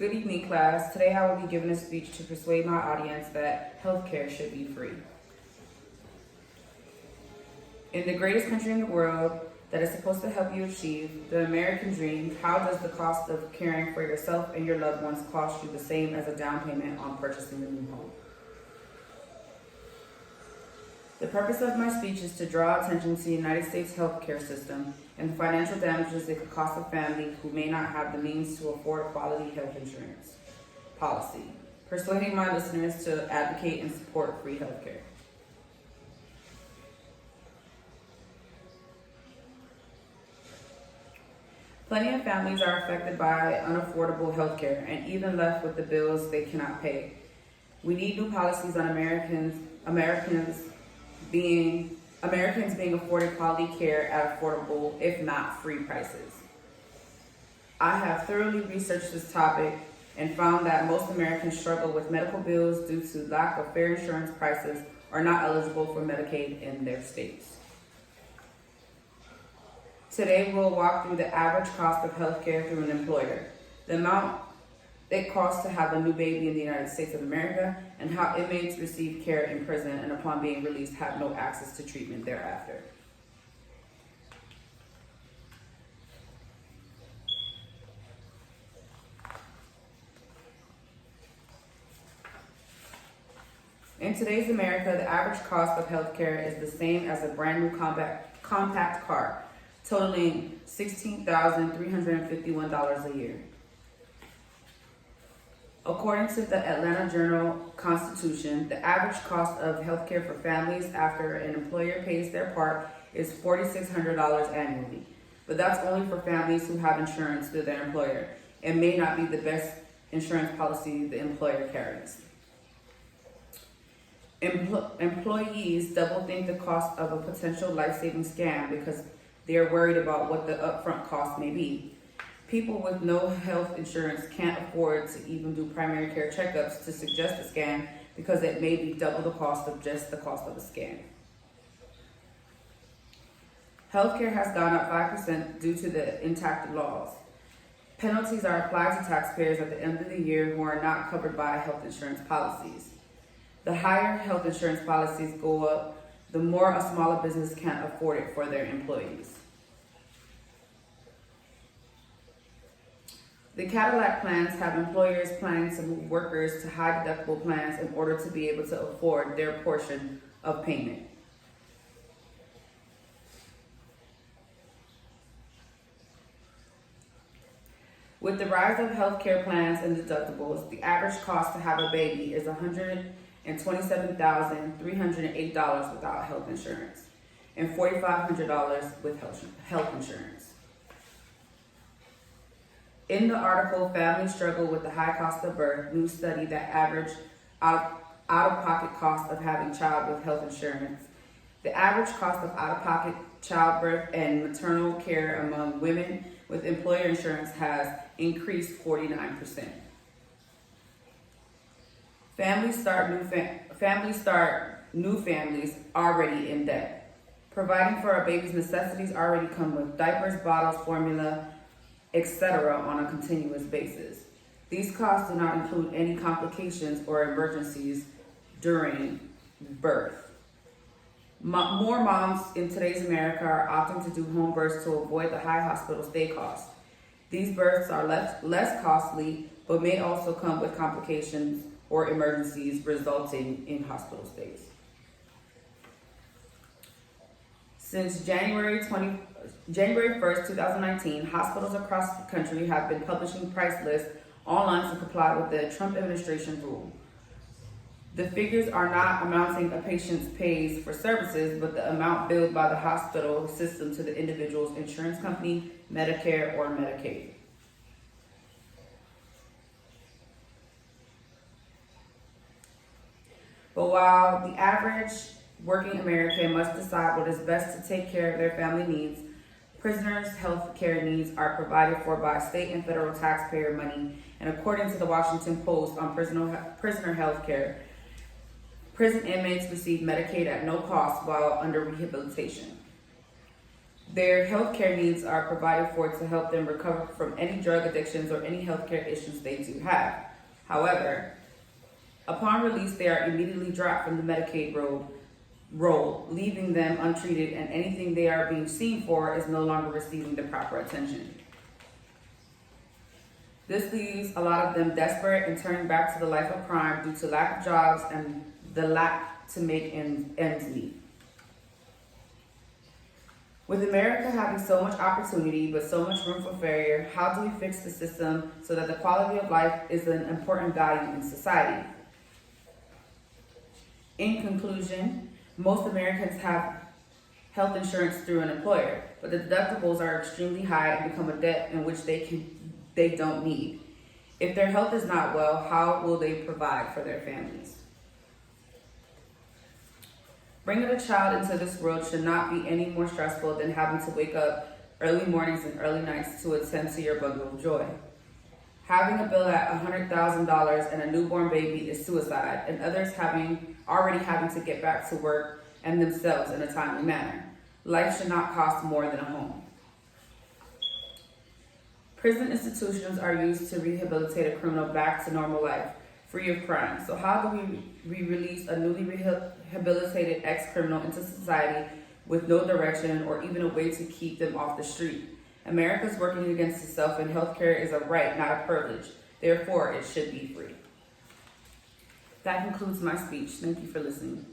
Good evening, class. Today I will be giving a speech to persuade my audience that healthcare should be free. In the greatest country in the world that is supposed to help you achieve the American dream, how does the cost of caring for yourself and your loved ones cost you the same as a down payment on purchasing a new home? The purpose of my speech is to draw attention to the United States healthcare system and the financial damages it could cost a family who may not have the means to afford quality health insurance policy, persuading my listeners to advocate and support free healthcare. Plenty of families are affected by unaffordable healthcare and even left with the bills they cannot pay. We need new policies on Americans being afforded quality care at affordable, if not free prices. I have thoroughly researched this topic and found that most Americans struggle with medical bills due to lack of fair insurance prices or not eligible for Medicaid in their states. Today we'll walk through the average cost of healthcare through an employer, the amount it costs to have a new baby in the United States of America, and how inmates receive care in prison and upon being released have no access to treatment thereafter. In today's America, the average cost of healthcare is the same as a brand new compact car, totaling $16,351 a year. According to the Atlanta Journal-Constitution, the average cost of healthcare for families after an employer pays their part is $4,600 annually. But that's only for families who have insurance through their employer and may not be the best insurance policy the employer carries. Employees double think the cost of a potential life-saving scam because they are worried about what the upfront cost may be. People with no health insurance can't afford to even do primary care checkups to suggest a scam because it may be double the cost of just the cost of a scan. Healthcare has gone up 5% due to the intact laws. Penalties are applied to taxpayers at the end of the year who are not covered by health insurance policies. The higher health insurance policies go up, the more a smaller business can't afford it for their employees. The Cadillac plans have employers planning to move workers to high deductible plans in order to be able to afford their portion of payment. With the rise of healthcare plans and deductibles, the average cost to have a baby is $127,308 without health insurance and $4,500 with health insurance. In the article, Families Struggle with the High Cost of Birth, new study that average out-of-pocket cost of having a child with health insurance. The average cost of out-of-pocket childbirth and maternal care among women with employer insurance has increased 49%. Families start new families already in debt. Providing for a baby's necessities already come with diapers, bottles, formula, etc. on a continuous basis. These costs do not include any complications or emergencies during birth. More moms in today's America are opting to do home births to avoid the high hospital stay costs. These births are less costly, but may also come with complications or emergencies resulting in hospital stays. Since January 1st, 2019, hospitals across the country have been publishing price lists online to comply with the Trump administration rule. The figures are not amounting a patient pays for services, but the amount billed by the hospital system to the individual's insurance company, Medicare, or Medicaid. But while the average working American must decide what is best to take care of their family needs, prisoners' health care needs are provided for by state and federal taxpayer money, and according to the Washington Post on prisoner health care, prison inmates receive Medicaid at no cost while under rehabilitation. Their healthcare needs are provided for to help them recover from any drug addictions or any healthcare issues they do have. However, upon release, they are immediately dropped from the Medicaid roll, leaving them untreated, and anything they are being seen for is no longer receiving the proper attention. This leaves a lot of them desperate and turning back to the life of crime due to lack of jobs and the lack to make ends meet. With America having so much opportunity but so much room for failure, how do we fix the system so that the quality of life is an important value in society? In conclusion, most Americans have health insurance through an employer, but the deductibles are extremely high and become a debt in which they don't need. If their health is not well, how will they provide for their families? Bringing a child into this world should not be any more stressful than having to wake up early mornings and early nights to attend to your bundle of joy. Having a bill at $100,000 and a newborn baby is suicide, and others already having to get back to work and themselves in a timely manner. Life should not cost more than a home. Prison institutions are used to rehabilitate a criminal back to normal life, free of crime. So how do we release a newly rehabilitated ex-criminal into society with no direction or even a way to keep them off the street? America's working against itself, and healthcare is a right, not a privilege. Therefore, it should be free. That concludes my speech. Thank you for listening.